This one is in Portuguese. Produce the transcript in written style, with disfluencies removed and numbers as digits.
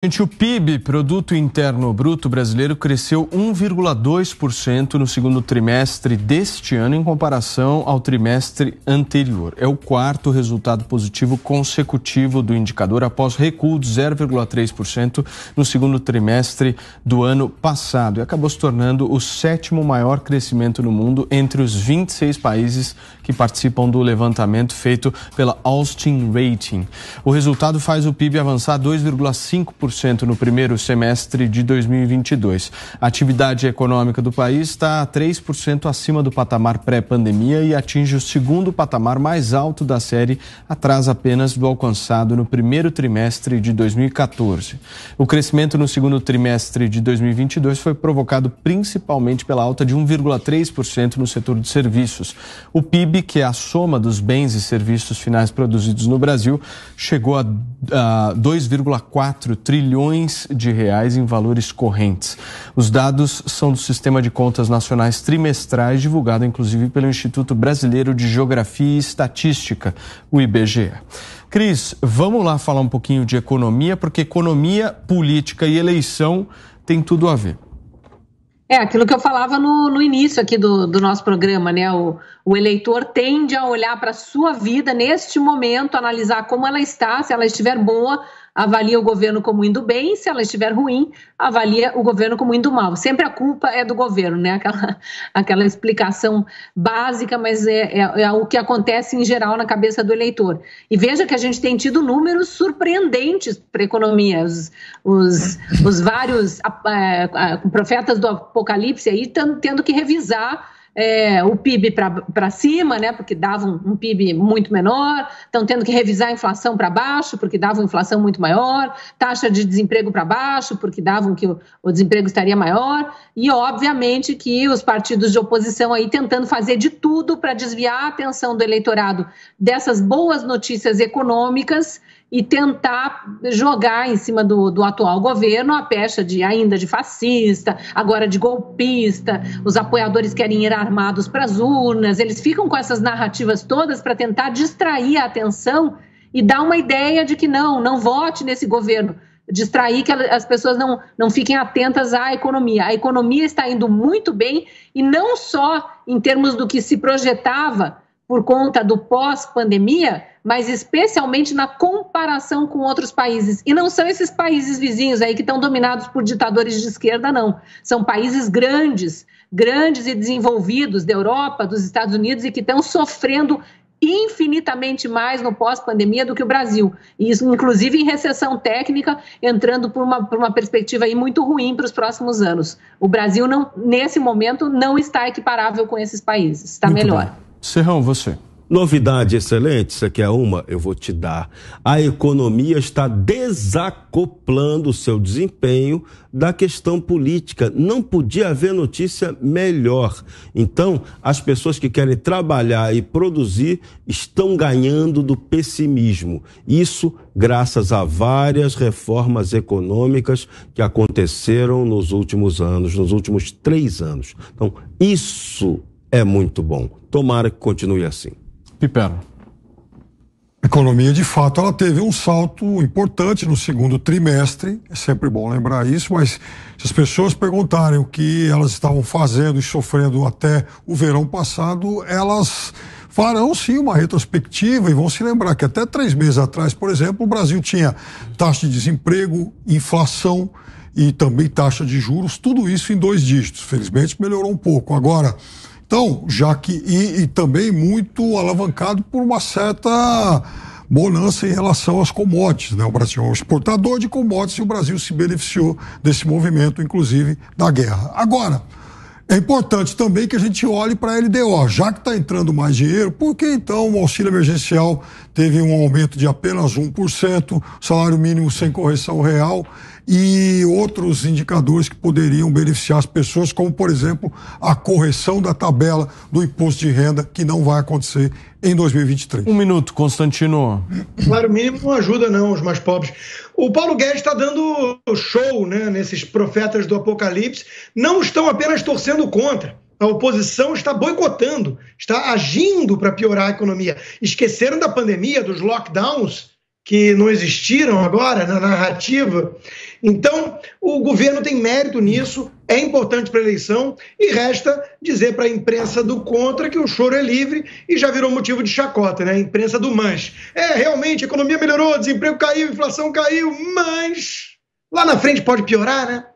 O PIB, Produto Interno Bruto Brasileiro, cresceu 1,2% no segundo trimestre deste ano em comparação ao trimestre anterior. É o quarto resultado positivo consecutivo do indicador após recuo de 0,3% no segundo trimestre do ano passado e acabou se tornando o sétimo maior crescimento no mundo entre os 26 países que participam do levantamento feito pela Austin Rating. O resultado faz o PIB avançar 2,5% no primeiro semestre de 2022. A atividade econômica do país está 3% acima do patamar pré-pandemia e atinge o segundo patamar mais alto da série, atrás apenas do alcançado no primeiro trimestre de 2014. O crescimento no segundo trimestre de 2022 foi provocado principalmente pela alta de 1,3% no setor de serviços. O PIB, que é a soma dos bens e serviços finais produzidos no Brasil, chegou a 2,4 trilhões de reais em valores correntes. Os dados são do Sistema de Contas Nacionais Trimestrais, divulgado inclusive pelo Instituto Brasileiro de Geografia e Estatística, o IBGE. Cris, vamos lá falar um pouquinho de economia, porque economia, política e eleição tem tudo a ver. É aquilo que eu falava no início aqui do nosso programa, né? O eleitor tende a olhar para a sua vida neste momento, analisar como ela está, se ela estiver boa, avalia o governo como indo bem, se ela estiver ruim, avalia o governo como indo mal. Sempre a culpa é do governo, né? Aquela explicação básica, mas é o que acontece em geral na cabeça do eleitor. E veja que a gente tem tido números surpreendentes para a economia. Os vários profetas do Apocalipse aí estão tendo que revisar o PIB para cima, né, porque davam um PIB muito menor, estão tendo que revisar a inflação para baixo, porque davam inflação muito maior, taxa de desemprego para baixo, porque davam que o desemprego estaria maior, e obviamente que os partidos de oposição aí tentando fazer de tudo para desviar a atenção do eleitorado dessas boas notícias econômicas e tentar jogar em cima do atual governo a pecha ainda de fascista, agora de golpista, os apoiadores querem ir armados para as urnas, eles ficam com essas narrativas todas para tentar distrair a atenção e dar uma ideia de que não vote nesse governo, distrair que as pessoas não fiquem atentas à economia. A economia está indo muito bem e não só em termos do que se projetava por conta do pós-pandemia, mas especialmente na comparação com outros países. E não são esses países vizinhos aí que estão dominados por ditadores de esquerda, não. São países grandes e desenvolvidos da Europa, dos Estados Unidos e que estão sofrendo infinitamente mais no pós-pandemia do que o Brasil. E isso, inclusive, em recessão técnica, entrando por uma perspectiva aí muito ruim para os próximos anos. O Brasil, nesse momento, não está equiparável com esses países. Está muito melhor. Bem. Serrão, você. Novidade excelente, você quer uma? Eu vou te dar. A economia está desacoplando o seu desempenho da questão política. Não podia haver notícia melhor. Então, as pessoas que querem trabalhar e produzir estão ganhando do pessimismo. Isso graças a várias reformas econômicas que aconteceram nos últimos anos, nos últimos 3 anos. Então, isso é muito bom. Tomara que continue assim. Piperno. A economia, de fato, ela teve um salto importante no segundo trimestre. É sempre bom lembrar isso, mas se as pessoas perguntarem o que elas estavam fazendo e sofrendo até o verão passado, elas farão sim uma retrospectiva e vão se lembrar que até 3 meses atrás, por exemplo, o Brasil tinha taxa de desemprego, inflação e também taxa de juros, tudo isso em 2 dígitos. Felizmente melhorou um pouco. Agora, então, já que e também muito alavancado por uma certa bonança em relação às commodities, né? O Brasil é um exportador de commodities e o Brasil se beneficiou desse movimento, inclusive, da guerra. Agora, é importante também que a gente olhe para a LDO, já que está entrando mais dinheiro, por que então o auxílio emergencial teve um aumento de apenas 1%, salário mínimo sem correção real e outros indicadores que poderiam beneficiar as pessoas, como, por exemplo, a correção da tabela do imposto de renda, que não vai acontecer em 2023. 1 minuto, Constantino. O salário mínimo não ajuda, não, os mais pobres. O Paulo Guedes está dando show, né, nesses profetas do Apocalipse. Não estão apenas torcendo contra. A oposição está boicotando, está agindo para piorar a economia. Esqueceram da pandemia, dos lockdowns, que não existiram agora na narrativa. Então, o governo tem mérito nisso, é importante para a eleição, e resta dizer para a imprensa do contra que o choro é livre e já virou motivo de chacota, né? A imprensa do mas. Realmente, a economia melhorou, desemprego caiu, inflação caiu, mas lá na frente pode piorar, né?